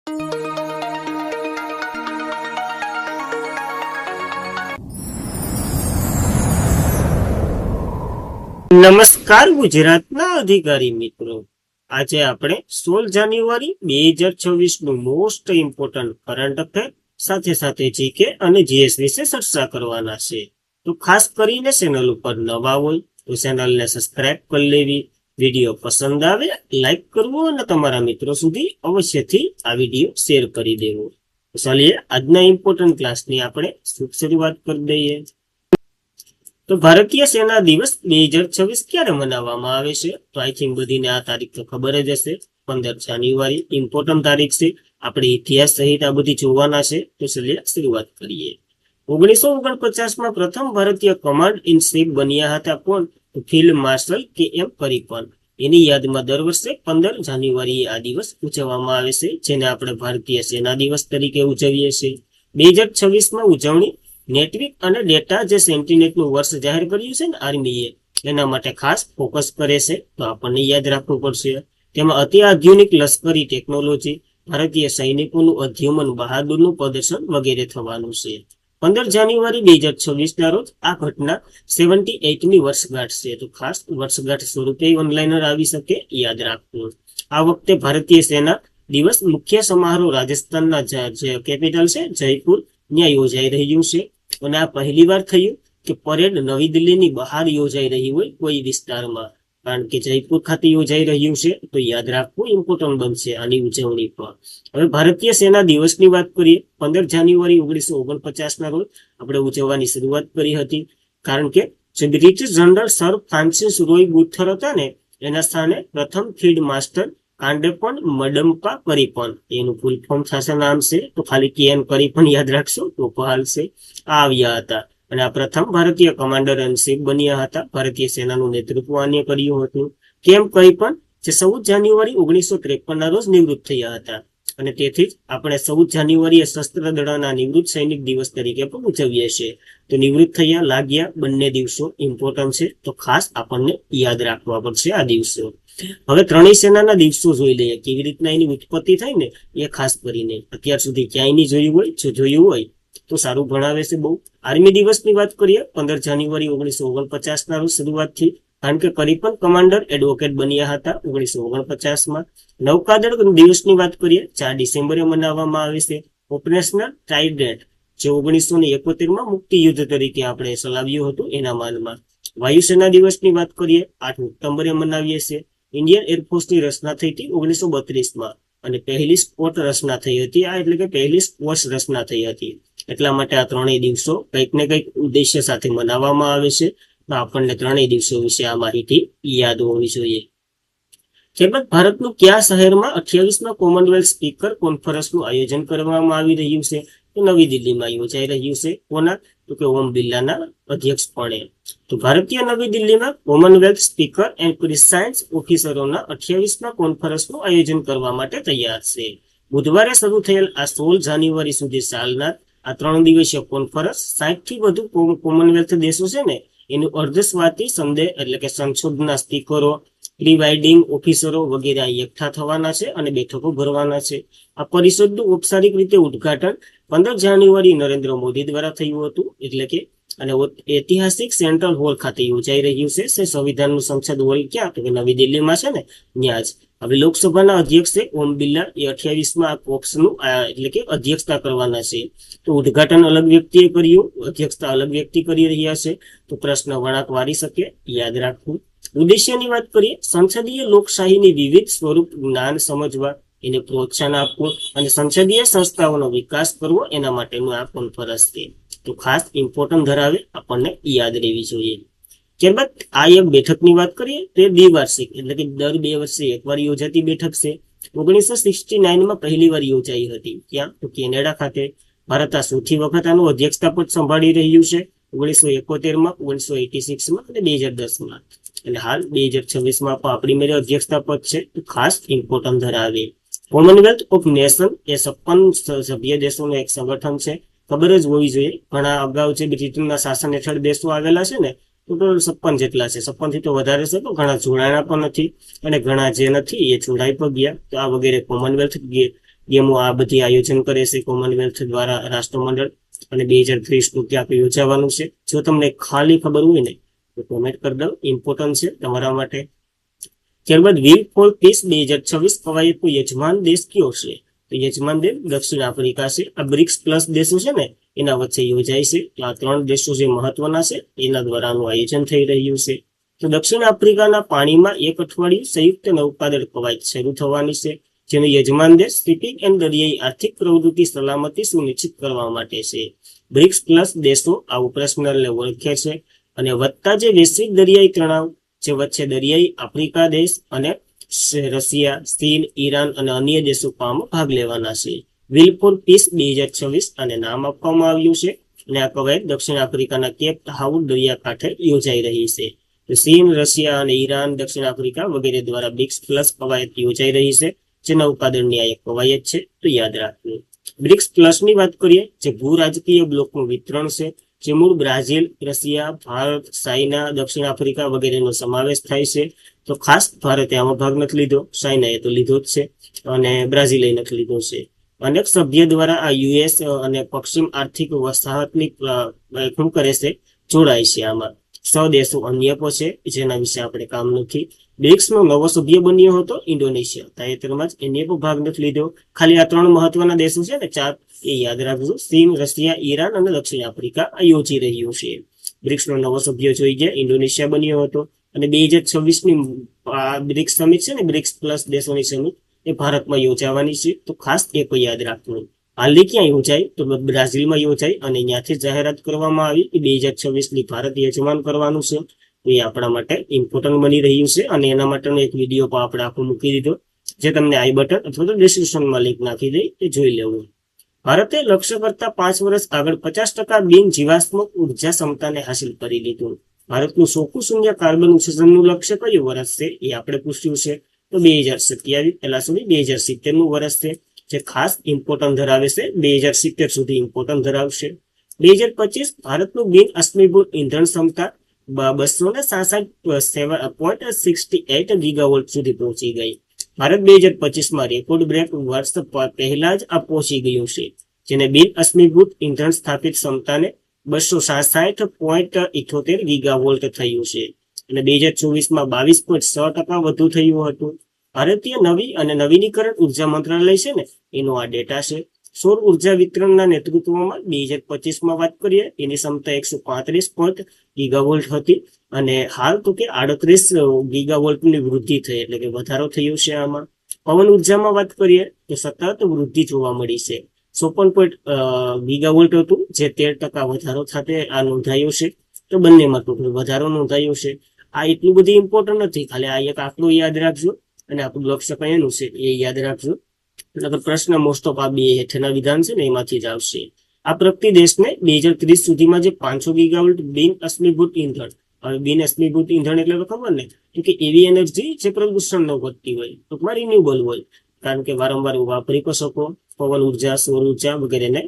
નમસ્કાર ગુજરાતના અધિકારી મિત્રો, આજે આપણે 16 જાન્યુઆરી 2026 નું મોસ્ટ ઇમ્પોર્ટન્ટ કરંટ અફેર સાથે સાથે જીકે અને જીએસ વિશે ચર્ચા કરવાના છે. તો ખાસ કરીને ચેનલ ઉપર નવા હોય તો ચેનલને સબસ્ક્રાઇબ કરી લેવી, વિડીયો પસંદ આવે લાઈક કરવો અને તમારા મિત્રો સુધી અવશ્યથી આ વિડીયો શેર કરી દેવો. તો ચાલીએ આજના ઇમ્પોર્ટન્ટ ક્લાસની આપણે શરૂઆત કરી દઈએ. તો ભારતીય સેના દિવસ 2026 ક્યારે મનાવવામાં આવે છે? તો આઈ થિંક બધીને આ તારીખ તો ખબર જ હશે. 15 જાન્યુઆરી ઇમ્પોર્ટન્ટ તારીખ છે. આપણે ઇતિહાસ સહિત આ બધી જોવાના છે. તો ચલીએ શરૂઆત કરીએ. 1949માં પ્રથમ ભારતીય કમાન્ડ ઇન ચીફ બન્યા હતા કોણ? તો ફિલ્ડ માર્શલ KM કરીપન. એની યાદમાં દર વર્ષે 15 જાન્યુઆરીએ આ દિવસ ઉજવવામાં આવે છે, જેને આપણે ભારતીય સેના દિવસ તરીકે ઉજવીએ છીએ. 2026માં ઉજવણી નેટવર્ક અને ડેટા જે સેન્ટિનેટનું વર્ષ જાહેર કર્યું છે ને આર્મીએ, એના માટે ખાસ ફોકસ કરે છે. તો આપણને યાદ રાખવું પડશે. તેમાં અતિ આધુનિક લશ્કરી ટેકનોલોજી, ભારતીય સૈનિકોનું અધ્યમન, બહાદુરનું પ્રદર્શન વગેરે થવાનું છે. 15 જાન્યુઆરી 2026 ના રોજ આ ઘટના 78મી વર્ષગાંઠ છે. તો ખાસ વર્ષગાંઠ સ્વરૂપે ઓનલાઈનર આવી શકે, યાદ રાખવું. આ વખતે ભારતીય સેના દિવસ મુખ્ય સમારોહ રાજસ્થાનના જે કેપિટલ છે જયપુર ત્યાં યોજાઈ રહ્યું છે. અને આ પહેલી વાર થયું કે પરેડ નવી દિલ્હીની બહાર યોજાઈ રહી હોય કોઈ વિસ્તારમાં, કારણ કે જયપુર ખાતે યોજાઈ રહ્યું છે. તો યાદ રાખવું ઇમ્પોર્ટન્ટ બનશે આની ઉજવણી પર. હવે ભારતીય સેના દિવસની વાત કરીએ. 15 જાન્યુઆરી 1949ના રોજ આપણે ઉજવવાની શરૂઆત કરી હતી, કારણ કે જે British general sir Francis Roy Bucher હતા ને, એના સ્થાને પ્રથમ ફિલ્ડ માસ્ટર કાંડેપન મડમ્પા કરીપન, એનું ફૂલ ફોર્મ થશે નામ છે, તો ખાલી KM કરીપન યાદ રાખશો તો પહાલ છે, આવ્યા હતા. અને આ પ્રથમ ભારતીય કમાન્ડર ઇન ચીફ બન્યા હતા. ભારતીય સેનાનું નેતૃત્વ આને કર્યું હતું. KM કરીપન જે 14 જાન્યુઆરી 1953ના રોજ નિવૃત્ત થયા હતા, અને તેથી જ આપણે 14 જાન્યુઆરીએ સશસ્ત્ર દળોના નિવૃત્ત સૈનિક દિવસ તરીકે પણ ઉજવીએ છીએ. તો નિવૃત્ત થયા લાગ્યા બંને દિવસો ઇમ્પોર્ટન્ટ છે, તો ખાસ આપણને યાદ રાખવા પડશે આ દિવસો. હવે ત્રણેય સેનાના દિવસો જોઈ લઈએ, કેવી રીતના એની ઉત્પત્તિ થઈ ને એ ખાસ કરીને અત્યાર સુધી ક્યાંય નહીં જોયું હોય. જો જોયું હોય તો સારું ભણાવે છે બહુ. આર્મી દિવસની વાત કરીએ. 15 જાન્યુઆરી 1949ના રોજ શરૂઆત થઈ, કારણ કે કરીપન કમાન્ડર એડવોકેટ બન્યા હતા 1949માં. નૌકાદળ દિવસની વાત કરીએ. 4 ડિસેમ્બરે મનાવવામાં આવે છે. ઓપરેશનલ ટ્રાઇડન્ટ જે 1971માં મુક્તિ યુદ્ધ તરીકે આપણે ચલાવ્યું હતું એના માનમાં. વાયુસેના દિવસની વાત કરીએ. 8 ઓક્ટોબરે મનાવીએ છીએ. ઇન્ડિયન એરફોર્સની રચના થઈ હતી 1932માં, અને પહેલી સ્પોર્ટ રચના થઈ હતી. આ એટલે કે પહેલી સ્પોર્ટ્સ રચના થઈ હતી. એટલા માટે આ ત્રણેય દિવસો કંઈક ને કંઈક ઉદ્દેશ્ય સાથે મનાવવામાં આવે છે. તો આપણને ત્રણેય દિવસો વિશે આ માહિતી યાદ હોવી જોઈએ. ત્યારબાદ ભારતનું કયા શહેરમાં 28મા કોમનવેલ્થ સ્પીકર કોન્ફરન્સનું આયોજન કરવામાં આવી રહ્યું છે? તો નવી દિલ્હીમાં યોજાઈ રહ્યું છે. કોના? તો કે ઓમ બિરલાના અધ્યક્ષપણે. તો ભારતીય નવી દિલ્હીમાં કોમનવેલ્થ સ્પીકર એન્ડ પ્રિસાઇડિંગ ઓફિસરોના 28મા કોન્ફરન્સનું આયોજન કરવા માટે તૈયાર છે. બુધવારે શરૂ થયેલ આ 16 જાન્યુઆરી સુધી ચાલનાર આ 3 દિવસીય કોન્ફરન્સ 60 થી વધુ કોમનવેલ્થ દેશો છે ને એનું અર્ધસ્વાતી સંદેહ એટલે કે સંશોધનના સ્પીકરો, પ્રિસાઇડિંગ ઓફિસરો વગેરે એકઠા થવાના છે અને બેઠકો ભરવાના છે. આ પરિષદનું ઔપચારિક રીતે ઉદ્ઘાટન 15 જાન્યુઆરી નરેન્દ્ર મોદી દ્વારા થયું હતું, એટલે કે અને ઐતિહાસિક સેન્ટ્રલ હોલ ખાતે યોજાઈ રહ્યું છે. સંવિધાનનું સંસદ હોલ ક્યાં? તો કે નવી દિલ્હીમાં છે ને, ત્યાં જ. હવે લોકસભાના અધ્યક્ષ ઓમ બિરલા એ 28મા કોર્પ્સનું એટલે કે અધ્યક્ષતા કરવાના છે. તો ઉદ્ઘાટન અલગ વ્યક્તિએ કર્યું, અધ્યક્ષતા અલગ વ્યક્તિ કરી રહ્યા છે. તો પ્રશ્ન વળાંક વારી શકે, યાદ રાખવું. ઉદ્દેશ્યની વાત કરીએ. સંસદીય લોકશાહીની વિવિધ સ્વરૂપ જ્ઞાન સમજવા, એને પ્રોત્સાહન આપવું અને સંસદીય સંસ્થાઓનો વિકાસ કરવો, એના માટેનું આ કોન્ફરન્સ છે. તો ખાસ ઇમ્પોર્ટન્ટ ધરાવે, આપણને યાદ રહેવી જોઈએ. ત્યારબાદ આ એક બેઠકની વાત કરીએ તો દ્વિવાર્ષિક એટલે કે દર 2 વર્ષે એકવાર યોજાતી બેઠક છે. 1969માં પહેલી વાર યોજાઈ હતી. ક્યાં? તો કેનેડા ખાતે. ભારત આ સૌથી વખત આનું અધ્યક્ષતા પદ સંભાળી રહ્યું છે. 1971માં, 1986માં અને 2010માં. અને હાલ 2026માં પણ આપણી મેળે અધ્યક્ષતા પદ છે. તો ખાસ ઇમ્પોર્ટન્ટ ધરાવે. કોમનવેલ્થ ઓફ નેશન એ 56 સભ્ય દેશોનું એક સંગઠન છે. ખબર જ હોવી જોઈએ. ઘણા અગાઉ જે બ્રિટનના શાસન હેઠળ દેશો આવેલા છે ને, ટોટલ 56 જેટલા છે. 56 થી તો વધારે છે. તો ઘણા જોડાણા પણ નથી, અને ઘણા જે નથી એ જોડાઈ પણ ગયા. તો આ વગેરે કોમનવેલ્થ ગેમો આ બધી આયોજન કરે છે કોમનવેલ્થ દ્વારા રાષ્ટ્રમંડળ, અને 2030 ક્યાંક યોજાવાનું છે. જો તમને ખાલી ખબર હોય ને તો કોમેન્ટ કરી દો, ઇમ્પોર્ટન્ટ છે તમારા માટે. ત્યારબાદ વ્હીલ ફોર પીસ 2026 કવાયતનો યજમાન દેશ કયો છે? તો યજમાન દેશ દક્ષિણ આફ્રિકા છે. આ બ્રિક્સ પ્લસ દેશો છે ને એના વચ્ચે યોજાય છે. તો આ 3 દેશો જે મહત્વના છે એના દ્વારા આનું આયોજન થઈ રહ્યું છે. તો દક્ષિણ આફ્રિકાના પાણીમાં 1 અઠવાડિયું સંયુક્ત નૌકાદળ કવાયત શરૂ થવાની છે, જેનો યજમાન દેશ શિપિંગ એન્ડ દરિયાઈ આર્થિક પ્રવૃત્તિ સલામતી સુનિશ્ચિત કરવા માટે છે. બ્રિક્સ પ્લસ દેશો આ ઓપરેશનલને ઓળખે છે, અને વધતા જે વૈશ્વિક દરિયાઈ તણાવ જે વચ્ચે દરિયાઈ આફ્રિકા દેશ અને રશિયા, ચીન, ઈરાન અને અન્ય દેશો આમાં ભાગ લેવાના છે. વ્હીલ ફોર પીસ 2026 અને નામ આપવામાં આવ્યું છે, અને આ કવાયત દક્ષિણ આફ્રિકાના કેપ ટાઉન દરિયાકાંઠે યોજાઈ રહી છે. તો ચીન, રશિયા અને ઈરાન, દક્ષિણ આફ્રિકા વગેરે દ્વારા બ્રિક્સ પ્લસ કવાયત યોજાઈ રહી છે, જે નૌકાદળની આ એક કવાયત છે, તો યાદ રાખવું. બ્રિક્સ પ્લસની વાત કરીએ, જે ભૂ રાજકીય બ્લોકનું વિતરણ છે, જે મૂળ બ્રાઝિલ, રશિયા, ભારત, ચાઇના, દક્ષિણ આફ્રિકા વગેરેનો સમાવેશ થાય છે. તો ખાસ ભારતે આમાં ભાગ નથી લીધો, ચાઇનાએ તો લીધો જ છે, અને બ્રાઝિલે નથી લીધો છે. અનેક સભ્ય દ્વારા આ યુએસ અને પશ્ચિમ આર્થિક વસાહતની શું કરે છે, જોડાય છે. આમાં 100 દેશો અન્ય પણ છે, જેના વિશે આપણે કામ નથી. બ્રિક્સનો નવો સભ્ય બન્યો હતો ઇન્ડોનેશિયા, તાજેતરમાં જ એને પણ ભાગ નથી લીધો. ખાલી આ 3 મહત્વના દેશો છે ને 4, એ યાદ રાખજો. ચીન, રશિયા, ઈરાન અને દક્ષિણ આફ્રિકા આ યોજી રહ્યું છે. બ્રિક્સનો નવો સભ્ય જોઈ ગયા, ઇન્ડોનેશિયા બન્યો હતો. અને 2026ની બ્રિક્સ સમિટ છે ને, બ્રિક્સ પ્લસ દેશોની સમિટ, એ ભારતમાં યોજાવાની છે. તો ખાસ એ કોઈ યાદ રાખવું. હાલની ક્યાં યોજાય? તો બ્રાઝિલમાં યોજાય, અને ત્યાંથી જાહેરાત કરવામાં આવી કે 2026ની ભારત યજમાન કરવાનું છે. તો એ આપણા માટે ઇમ્પોર્ટન્ટ બની રહ્યું છે, અને એના માટેનો એક વિડીયો પણ આપણે આખો મૂકી દીધો, જે તમને આઈ બટન અથવા તો ડિસ્ક્રિપ્શનમાં લિંક નાખી દઈ, એ જોઈ લેવું. ભારતે લક્ષ્ય કરતા 5 વર્ષ આગળ 50% બિન જીવાશ્મક ઉર્જા ક્ષમતાને હાંસિલ કરી લીધું. ભારતનું ચોખ્ખું શૂન્ય કાર્બન ઉત્સર્જનનું લક્ષ્ય કયું વર્ષ છે એ આપણે પૂછ્યું છે. તો 2070 નું વર્ષ છે, જે ખાસ ઇમ્પોર્ટન્ટ ધરાવે છે. 2070 સુધી ઇમ્પોર્ટન્ટ ધરાવશે. 2025 ભારતનું બિન અશ્મિભૂત ઇંધણ ક્ષમતા 267.68 ગીગાવોલ્ટ સુધી પહોંચી ગઈ. ભારત 2025માં રેકોર્ડ બ્રેક વર્ષ પહેલા જ આ પહોંચી ગયું છે, જેને બિન અશ્મિભૂત ઇંધણ સ્થાપિત ક્ષમતાને 267.78 ગીગાવોલ્ટ થયું છે, અને 2024માં 22.6% વધુ થયું હતું. ભારતીય નવી અને નવીનીકરણ ઉર્જા મંત્રાલય છે ને, એનો આ ડેટા છે. સૌર ઉર્જા વિતરણના નેતૃત્વમાં 2025માં વાત કરીએ, એની ક્ષમતા 135 ગીગાવોલ્ટ હતી, અને હાલ તો કે 38 ગીગાવોલ્ટની વૃદ્ધિ થઈ, એટલે કે વધારો થયો છે. આમાં પવન ઉર્જામાં વાત કરીએ તો સતત વૃદ્ધિ જોવા મળી છે. 54 ગીગાવોલ્ટ હતું, જે 13% વધારો સાથે આ નોંધાયો છે. તો બંનેમાં ટોટલ વધારો નોંધાયો છે. આ એટલું બધું ઇમ્પોર્ટન્ટ નથી, ખાલી આ એક આંકડો યાદ રાખજો, અને આપણું લક્ષ્ય કયાનું છે એ યાદ રાખજો. પ્રશ્ન મોસ્ટ ઓફ આ 2 હેઠળના વિધાન છે ને એમાંથી જ આવશે. આ પ્રગતિ દેશને 2030 સુધીમાં જે 500 ગીગાવોલ્ટ બિન અશ્મિભૂત ઇંધણ, હવે બિન અશ્મિભૂત ઇંધણ એટલે તો ખબર ને, તો કે એવી એનર્જી જે પ્રદૂષણ ન કરતી હોય, ટૂંકમાં રિન્યુએબલ હોય, કારણ કે વારંવાર વાપરી શકો. પવન ઉર્જા, સૌર ઉર્જા વગેરેને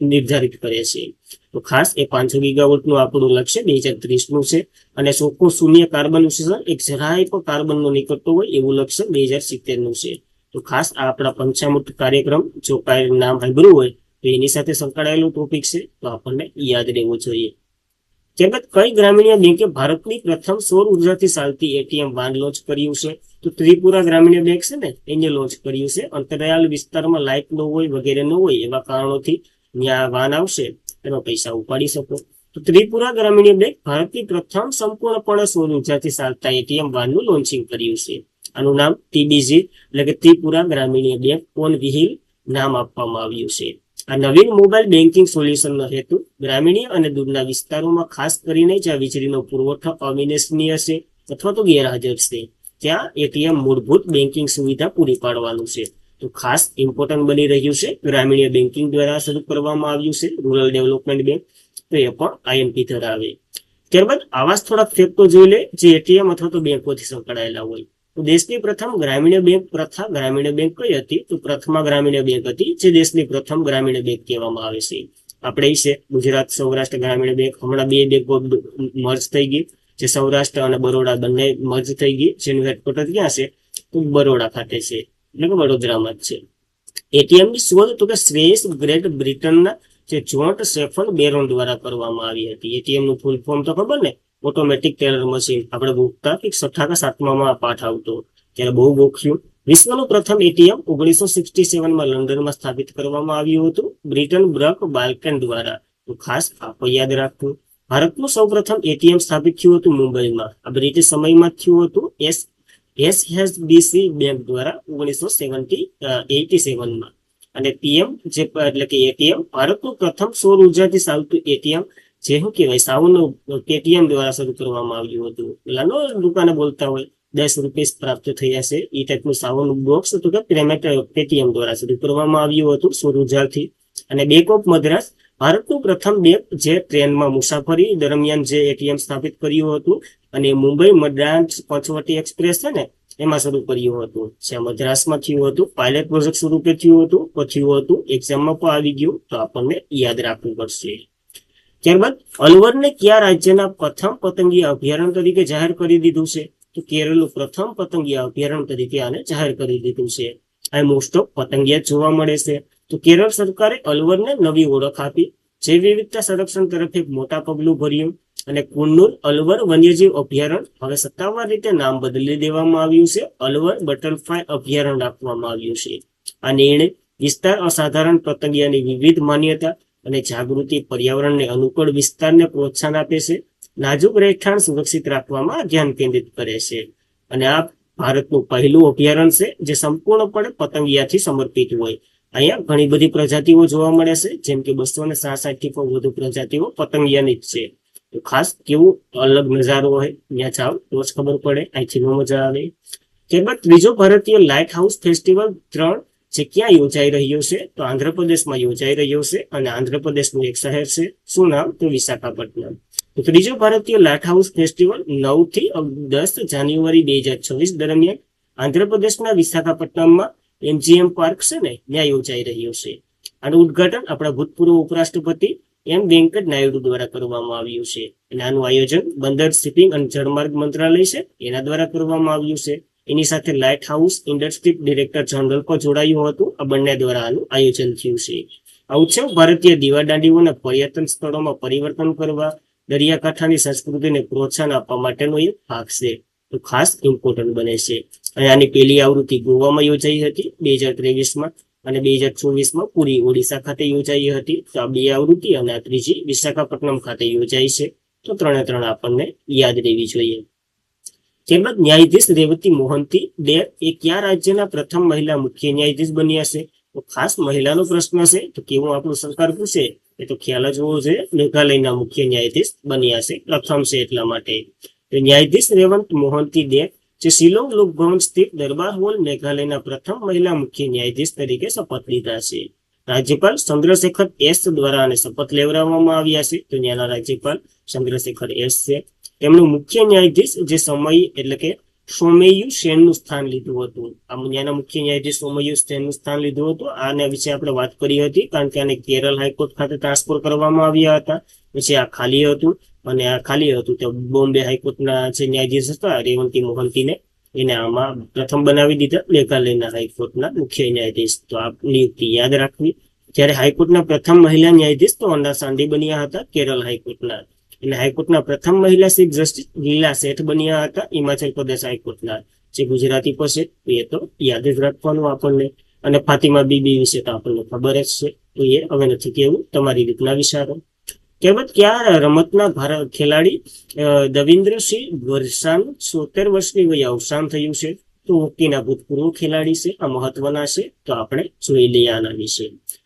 નિર્ધારિત કરે છે. તો ખાસ એ 500 ગીગાવોલ્ટનું આપણું લક્ષ્ય 2030નું છે, અને ચોખ્ખું શૂન્ય કાર્બન ઉત્સર્જન, એક જરાય પણ કાર્બનનો નીકળતો હોય એવું લક્ષ્ય 2070નું છે. તો ખાસ આ આપણા પંચામૃત કાર્યક્રમ જો કાંઈ નામ સાંભળ્યું હોય તો એની સાથે સંકળાયેલો ટોપિક છે, તો આપણને યાદ રહેવું જોઈએ. ત્યારબાદ કઈ ગ્રામીણ બેંકે ભારતની પ્રથમ સૌર ઉર્જાથી ચાલતી એટીએમ વાન લોન્ચ કર્યું છે? તો ત્રિપુરા ગ્રામીણ બેંક છે ને, એને લોન્ચ કર્યું છે. અંતરિયાળ વિસ્તારમાં લાઇટ ન હોય વગેરે ન હોય એવા કારણોથી ત્યાં વાન આવશે, એમાં પૈસા ઉપાડી શકો. તો ત્રિપુરા ગ્રામીણ બેંક ભારતની પ્રથમ સંપૂર્ણપણે સૌર ઉર્જાથી ચાલતા એટીએમ વાનનું લોન્ચિંગ કર્યું છે. આનું નામ ટીબીજી એટલે કે ત્રિપુરા ગ્રામીણ બેંક ઓન વ્હીલ નામ આપવામાં આવ્યું છે. આ નવીન મોબાઈલ બેન્કિંગ સોલ્યુશનનો હેતુ ગ્રામીણ અને દૂરના વિસ્તારોમાં, ખાસ કરીને જ્યાં વીજળીનો પુરવઠો અવિશ્વસનીય છે અથવા તો ગેરહાજર છે, ત્યાં એટીએમ મૂળભૂત બેન્કિંગ સુવિધા પૂરી પાડવાનું છે. તો ખાસ ઇમ્પોર્ટન્ટ બની રહ્યું છે. ગ્રામીણ બેન્કિંગ દ્વારા શરૂ કરવામાં આવ્યું છે, રૂરલ ડેવલપમેન્ટ બેંક, તો એ પણ આઈએમપી ધરાવે. ત્યારબાદ આવા થોડાક ફેક્ટો જોઈ લે જે એટીએમ અથવા તો બેંકોથી સંકળાયેલા હોય. તો દેશની પ્રથમ ગ્રામીણ બેંક પ્રથા ગ્રામીણ બેંક કઈ હતી? તો પ્રથમા ગ્રામીણ બેંક હતી, જે દેશની પ્રથમ ગ્રામીણ બેંક કહેવામાં આવે છે. આપણે છે ગુજરાત સૌરાષ્ટ્ર ગ્રામીણ બેંક, હમણાં 2 બેંકો મર્જ થઈ ગઈ, જે સૌરાષ્ટ્ર અને બરોડા બંને મર્જ થઈ ગઈ, જેનું હેડક્વાર્ટર ક્યાં છે? તો બરોડા ખાતે છે, એટલે કે વડોદરામાં જ છે. એટીએમ ની શોધ તો કે સ્વિસ ગ્રેટ બ્રિટનના જે જોન્ટ સેફન બેરોન દ્વારા કરવામાં આવી હતી. એટીએમ નું ફૂલ ફોર્મ તો ખબર ને, ઓટોમેટિક ટેલર મશીન. આપણે ભૂખતા કે છઠ્ઠા કે સાતમામાં પાઠ આવતો ત્યારે બહુ ગોખ્યું. વિશ્વનું પ્રથમ એટીએમ 1967માં લંડનમાં સ્થાપિત કરવામાં આવ્યું હતું બ્રિટન બ્રક બાલ્કન દ્વારા. તો ખાસ આપણે યાદ રાખવું. ભારતનું સૌ પ્રથમ એટીએમ સ્થાપિત થયું હતું મુંબઈમાં. આ બ્રિટિશ સમયમાં થયું હતું એસએચબીસી બેંક દ્વારા 1987માં. અને પીએમ જે એટલે કે એટીએમ ભારતનું પ્રથમ સૌર ઉર્જાથી ચાલતું એટીએમ, જે શું કહેવાય સાવનું પેટીએમ દ્વારા શરૂ કરવામાં આવ્યું હતું. પેલાનો દુકાને બોલતા હોય 10 રૂપિયા પ્રાપ્ત થયા છે એ ટાઈપનું સાવનું બોક્સ હતું કે પેટીએમ દ્વારા શરૂ કરવામાં આવ્યું હતું સૌર ઉર્જાથી. અને બેંક ઓફ મદ્રાસ ભારતનું પ્રથમ બેંક જે ટ્રેનમાં મુસાફરી દરમિયાન જે એટીએમ સ્થાપિત કર્યું હતું અને મુંબઈ મદ્રાસ પંચવટી એક્સપ્રેસ છે ને એમાં શરૂ કર્યું હતું. જ્યાં મદ્રાસમાં થયું હતું, પાયલટ પ્રોજેક્ટ સ્વરૂપે થયું હતું, પછી હતું એક્ઝામમાં પણ આવી ગયું, તો આપણને યાદ રાખવું પડશે. ત્યારબાદ અલવરને કયા રાજ્યના પ્રથમ પતંગિયા અભયારણ્ય તરીકે જાહેર કરી દીધું છે? તો કેરળનું પ્રથમ પતંગિયા અભયારણ્ય તરીકે આને જાહેર કરી દીધું છે. આ મોસ્ટ ઓફ પતંગિયા જોવા મળે છે. તો કેરળ સરકારે અલવરને નવી ઓળખ આપી, જૈવ વિવિધતા સંરક્ષણ તરફ એક મોટા પગલું ભર્યું અને કુન્નુર અલવર વન્યજીવ અભયારણ્ય હવે સત્તાવાર રીતે નામ બદલી દેવામાં આવ્યું છે, અલવર બટરફ્લાય અભયારણ્ય આપવામાં આવ્યું છે. આ નિર્ણય વિસ્તાર અસાધારણ પતંગિયાની વિવિધ માન્યતા અને જાગૃતિ, પર્યાવરણને અનુકૂળ વિસ્તારને પ્રોત્સાહન આપે છે, નાજુક રહેઠાણ સુરક્ષિત રાખવામાં ધ્યાન કેન્દ્રિત કરે છે. અને આ ભારતનું પહેલું અભયારણ્ય છે જે સંપૂર્ણપણે પતંગિયાથી સમર્પિત હોય. અહીંયા ઘણી બધી પ્રજાતિઓ જોવા મળે છે, જેમ કે 266 થી પણ વધુ પ્રજાતિઓ પતંગિયાની જ છે. તો ખાસ કેવું અલગ નજારો હોય ત્યાં જાવ તો જ ખબર પડે, અહીંથી મજા આવે. ત્યારબાદ ત્રીજો ભારતીય લાઇટ હાઉસ ફેસ્ટિવલ 3 જે ક્યાં યોજાઈ રહ્યો છે? તો આંધ્રપ્રદેશમાં યોજાઈ રહ્યો છે અને આંધ્રપ્રદેશનું એક શહેર છે. શું નામ? તો વિશાખાપટ્ટનમ. તો ત્રીજો ભારતીય લાઇટ હાઉસ ફેસ્ટિવલ 9 થી 10 જાન્યુઆરી 2026 દરમિયાન આંધ્રપ્રદેશના વિશાખાપટ્ટનમમાં એમજીએમ પાર્ક છે ને ત્યાં યોજાઈ રહ્યું છે. આનું ઉદઘાટન આપણા ભૂતપૂર્વ ઉપરાષ્ટ્રપતિ એમ વેંકટ નાયડુ દ્વારા કરવામાં આવ્યું છે. અને આનું આયોજન બંદર, શિપિંગ અને જળમાર્ગ મંત્રાલય છે એના દ્વારા કરવામાં આવ્યું છે. એની સાથે light house industry director general પણ જોડાયું હતું. આ બંને દ્વારા આનું આયોજન થયું છે. આ ઉત્સવ ભારતીય દીવાદાંડીઓના પર્યટન સ્થળોમાં પરિવર્તન કરવા, દરિયાકાંઠાની સંસ્કૃતિને પ્રોત્સાહન આપવા માટેનો એક ભાગ છે. તો ખાસ ઇમ્પોર્ટન્ટ બને છે. અને આની પહેલી આવૃત્તિ ગોવામાં યોજાઈ હતી 2023માં અને 2024માં પુરી ઓડિશા ખાતે યોજાઈ હતી. તો આ 2 આવૃત્તિ અને આ ત્રીજી વિશાખાપટ્ટનમ ખાતે યોજાઈ છે. તો 3 આપણને યાદ રહેવી જોઈએ. ત્યારબાદ ન્યાયાધીશ રેવતી મોહંતી ડેર એ કયા રાજ્યના પ્રથમ મહિલા મુખ્ય ન્યાયાધીશ બન્યા છે? તો ખાસ મહિલાનો પ્રશ્ન છે, તો કેવું આપણું સરકાર પૂછે એ તો ખ્યાલ જ હોવો જોઈએ. મેઘાલયના મુખ્ય ન્યાયાધીશ બન્યા છે, પ્રથમ છે એટલા માટે. તો ન્યાયાધીશ રેવંત મોહંતી ડેર જે શિલોંગ લોકભવન સ્થિત દરબાર હોલ મેઘાલયના પ્રથમ મહિલા મુખ્ય ન્યાયાધીશ તરીકે શપથ લીધા છે. રાજ્યપાલ ચંદ્રશેખર એસ દ્વારા આને શપથ લેવડાવવામાં આવ્યા છે. તો ત્યાંના રાજ્યપાલ ચંદ્રશેખર એસ છે. તેમનું મુખ્ય ન્યાયાધીશ જે સમય એટલે કે સોમૈયુ સેનનું સ્થાન લીધું હતું. આ ત્યાંના મુખ્ય ન્યાયાધીશ સોમૈયુ સેનનું સ્થાન લીધું હતું. આના વિશે આપણે વાત કરી હતી, કારણ કે આને કેરળ હાઈકોર્ટ ખાતે ટ્રાન્સફર કરવામાં આવ્યા હતા. પછી આ ખાલી હતું અને આ ખાલી હતું તો બોમ્બે હાઈકોર્ટના જે ન્યાયાધીશ હતા રેવંતી મોહંતીને એને આમાં પ્રથમ બનાવી દીધા મેઘાલયના હાઈકોર્ટના મુખ્ય ન્યાયાધીશ. તો આ નિયુક્તિ યાદ રાખવી. જ્યારે હાઈકોર્ટના પ્રથમ મહિલા ન્યાયાધીશ તો અન્ના સાંડી બન્યા હતા કેરળ હાઈકોર્ટના. અને હાઈકોર્ટના પ્રથમ મહિલા ચીફ જસ્ટિસ લીલા શેઠ બન્યા હતા હિમાચલ પ્રદેશ હાઈકોર્ટના. જે ગુજરાતી પાસે એ તો યાદ જ રાખવાનું આપણને. અને ફાતિમા બીબી વિશે તો આપણને ખબર જ છે, તો એ હવે નથી કેવું, તમારી રીતના વિચારો. ત્યારબાદ કયા રમતના ખેલાડી દવિન્દ્રસિંહ વરસાન 70 વર્ષની વયે અવસાન થયું છે? તો હોકીના ભૂતપૂર્વ ખેલાડી છે. આ મહત્વના છે, તો આપણે જોઈ લઈએ આના વિશે.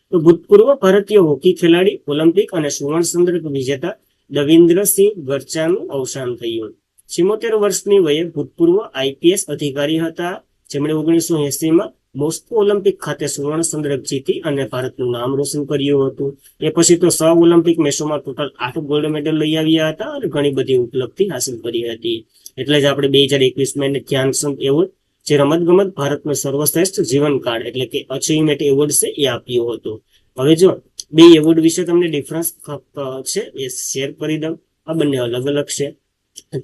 તો ભૂતપૂર્વ ભારતીય હોકી ખેલાડી, ઓલિમ્પિક અને સુવર્ણ ચંદ્રક વિજેતા દવિન્દ્રસિંહ વરસાનું અવસાન થયું. 76 વર્ષની વયે ભૂતપૂર્વ આઈપીએસ અધિકારી હતા, જેમણે 1980માં મોસ્કો ઓલિમ્પિક ખાતે સુવર્ણ ચંદ્રક જીતી અને ભારતનું નામ રોશન કર્યું હતું. એ પછી તો 6 ઓલિમ્પિક મેચોમાં ટોટલ 8 ગોલ્ડ મેડલ લઈ આવ્યા હતા અને ઘણી બધી ઉપલબ્ધિ હાંસલ કરી હતી. એટલે જ આપણે 2021માં એને ધ્યાનચંદ એવોર્ડ જે રમતગમત ભારતનો સર્વશ્રેષ્ઠ જીવનકાળ એટલે કે અચીવમેન્ટ એવોર્ડ છે એ આપ્યો હતો. હવે જો 2 એવોર્ડ વિશે તમને ડિફરન્સ છે એ શેર કરી દઉં. આ બંને અલગ અલગ છે.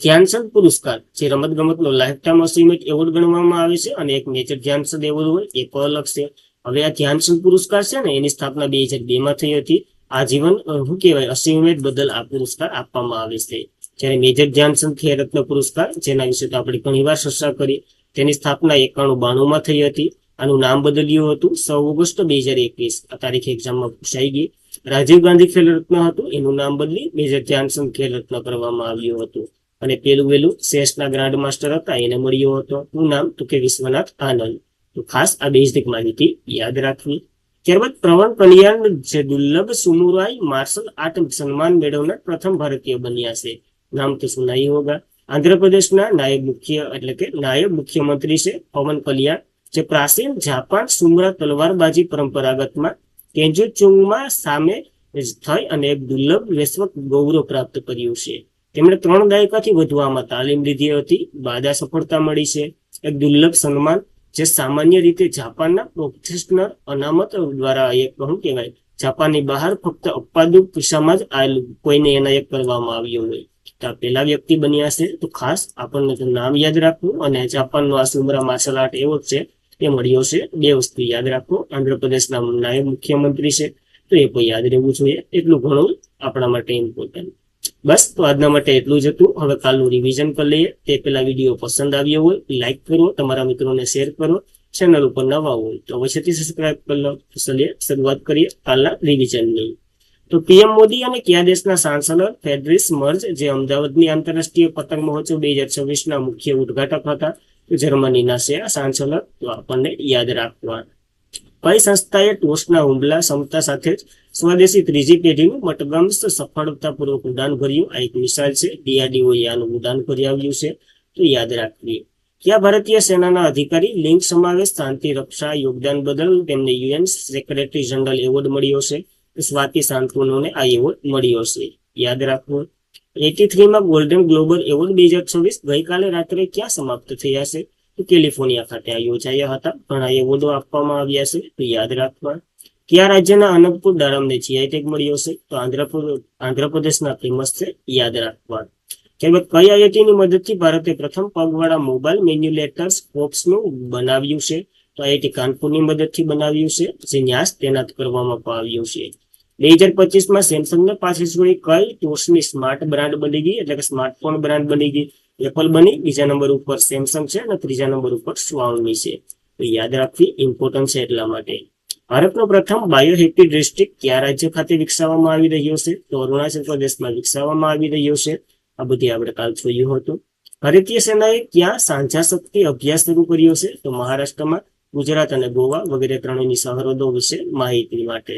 ધ્યાનચંદ પુરસ્કાર જે રમતગમતનો લાઈફ ટાઈમ અચીવમેન્ટ એવોર્ડ ગણવામાં આવે છે અને એક મેજર ધ્યાનચંદ એવોર્ડ હોય એ પણ અલગ છે. હવે આ ધ્યાનચંદ પુરસ્કાર છે ને એની સ્થાપના 2002 માં થઈ હતી. આજીવન શું કહેવાય અચીવમેન્ટ બદલ આ પુરસ્કાર આપવામાં આવે છે. જ્યારે મેજર ધ્યાનચંદ ખેલરત્ન પુરસ્કાર, જેના વિશે તો આપણે ઘણીવાર ચર્ચા કરી, તેની સ્થાપના 91-92 માં થઈ હતી. આનું નામ બદલ્યું હતું 6 ઓગસ્ટ 2021. આ તારીખે એક્ઝામમાં પૂછાઈ ગઈ. રાજીવ ગાંધી ખેલરત્ન હતું, એનું નામ બદલી મેજર ધ્યાનચંદ ખેલરત્ન કરવામાં આવ્યું હતું. અને પેલું વેલું ચેસના ગ્રાન્ડ માસ્ટર હતા, એને મળ્યો હતો. શું નામ? તો કે વિશ્વનાથ આનંદ. તો ખાસ આ બેઝિક માહિતી યાદ રાખવી. ત્યારબાદ પ્રવણ કલ્યાણ જે દુર્લભ સુમુરાઈ માર્શલ આર્ટ સન્માન મેળવનાર પ્રથમ ભારતીય બન્યા છે. નામ તો સુનાઈ હોગા. આંધ્રપ્રદેશના નાયબ મુખ્યમંત્રી છે પવન કલ્યાણ, જે પ્રાચીન જાપાન સુમરા તલવારબાજી પરંપરાગતમાં કેન્જુચુંગમાં સામે થઈ અને એક દુર્લભ વૈશ્વિક ગૌરવ પ્રાપ્ત કર્યું છે. તેમણે 3 દાયકાથી વધુ આમાં તાલીમ લીધી હતી. બાદ આ સફળતા મળી છે. એક દુર્લભ સન્માન જે સામાન્ય રીતે જાપાનના પ્રોફેશનલ અનામત દ્વારા જાપાનની બહાર ફક્ત અપવાદરૂપ કિસ્સામાં જ આ કોઈને એનાયત કરવામાં આવ્યો હોય. તો આ પેલા વ્યક્તિ બન્યા છે. તો ખાસ આપણને તો નામ યાદ રાખવું અને જાપાનનો આ સુમરા માર્શલ આર્ટ એવો જ છે એ મળ્યો છે. 2 વસ્તુ યાદ રાખવો. આંધ્રપ્રદેશના નાયબ મુખ્યમંત્રી છે, તો એ પણ યાદ રહેવું જોઈએ. એટલું ઘણું આપણા માટે ઇમ્પોર્ટન્ટ. બસ, તો આજના માટે એટલું જ હતું. હવે કાલનું રિવિઝન કરી લઈએ. તે પેલા વિડીયો પસંદ આવ્યો હોય લાઈક કરો, તમારા મિત્રોને શેર કરો. ચેનલ ઉપર નવા હોય તો અવશ્યથી સબસ્ક્રાઇબ કરી લો. ચલીએ શરૂઆત કરીએ કાલના રિવિઝનની. તો પીએમ મોદી અને કયા દેશના ચાન્સેલર ફેડરિસ મર્જ, જે અમદાવાદની આંતરરાષ્ટ્રીય પતંગ મહોત્સવ 2026ના મુખ્ય ઉદઘાટક હતા, તો જર્મનીના છે આ ચાન્સેલર. તો આપણને યાદ રાખવા. કઈ સંસ્થાએ ટોચના હુમલા ક્ષમતા સાથે જ સ્વદેશી ત્રીજી પેઢીનું મટગામસ સફળતાપૂર્વક ઉડાન ભર્યું? આ એક મિસાઇલ છે. DRDO આનું ઉડાન કરી આવ્યું છે. તો યાદ રાખવી. કયા ભારતીય સેનાના અધિકારી લિંગ સમાવેશ શાંતિ રક્ષા યોગદાન બદલ તેમને UN સેક્રેટરી જનરલ એવોર્ડ મળ્યો છે? સ્વાતિ સાંતવનોને આ એવોર્ડ મળ્યો છે. યાદ રાખવું. 83માં ગોલ્ડન ગ્લોબલ એવોર્ડ 2026 ગઈકાલે રાત્રે ક્યાં સમાપ્ત થયા છે? તો કેલિફોર્નિયા ખાતે યોજાયા હતા. ઘણા એવોર્ડો આપવામાં આવ્યા છે. તો યાદ રાખવા. કયા રાજ્યના અનંતપુર દાડમને GI ટેગ મળ્યો છે? તો આંધ્રપ્રદેશના ફેમસ છે. યાદ રાખવા. ત્યારબાદ કઈ IITની મદદથી ભારતે પ્રથમ પગવાળા મોબાઈલ મેન્યુલેટર્સ કોપ્સનું બનાવ્યું છે? તો IIT કાનપુરની મદદથી બનાવ્યું છે, જે ન્યાસ તૈનાત કરવામાં આવ્યું છે. 2025માં સેમસંગને પાછી છોડી કઈ ટોચની સ્માર્ટ બ્રાન્ડ બની ગઈ, એટલે કે સ્માર્ટફોન બ્રાન્ડ બની ગઈ? એપલ બની. બીજા નંબર ઉપર સેમસંગ છે અને ત્રીજા નંબર ઉપર Xiaomi છે. તો યાદ રાખવી, ઇમ્પોર્ટન્ટ છે એટલા માટે. ભારતનો પ્રથમ બાયોહેપ્ટિક ડિસ્ટ્રિક્ટ કયા રાજ્ય ખાતે વિકસાવવામાં આવી રહ્યો છે? તો અરુણાચલ પ્રદેશમાં વિકસાવવામાં આવી રહ્યો છે. આ બધી આપણે કાલ જોયું હતું. ભારતીય સેનાએ ક્યાં સાંઝા શક્તિ અભ્યાસ શરૂ કર્યો છે? તો મહારાષ્ટ્રમાં, ગુજરાત અને ગોવા વગેરે ત્રણેયની સરહદો વિશે માહિતી માટે.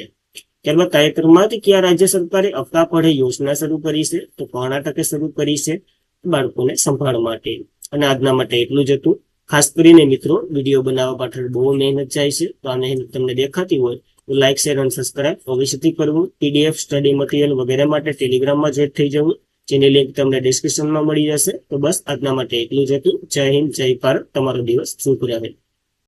ત્યારબાદ તાજેતરમાં જ કયા રાજ્ય સરકારે અફકા પડે યોજના શરૂ કરી છે? તો કર્ણાટકે શરૂ કરી છે, બાળકોને સંભાળ માટે. અને આજના માટે એટલું જ હતું. ખાસ કરીને મિત્રો, વિડીયો બનાવવા પાછળ બહુ મહેનત જાય છે. તો આ મહેનત તમને દેખાતી હોય તો લાઈક, શેર અને સબસ્ક્રાઇબ અવશ્યથી કરવું. PDF સ્ટડી મટીરિયલ વગેરે માટે ટેલિગ્રામમાં જોઈન્ટ થઈ જવું, જેની લિંક તમને ડિસ્ક્રિપ્શનમાં મળી જશે. તો બસ આજના માટે એટલું જ હતું. જય હિન્દ, જય ભારત. તમારો દિવસ શુભ રહે.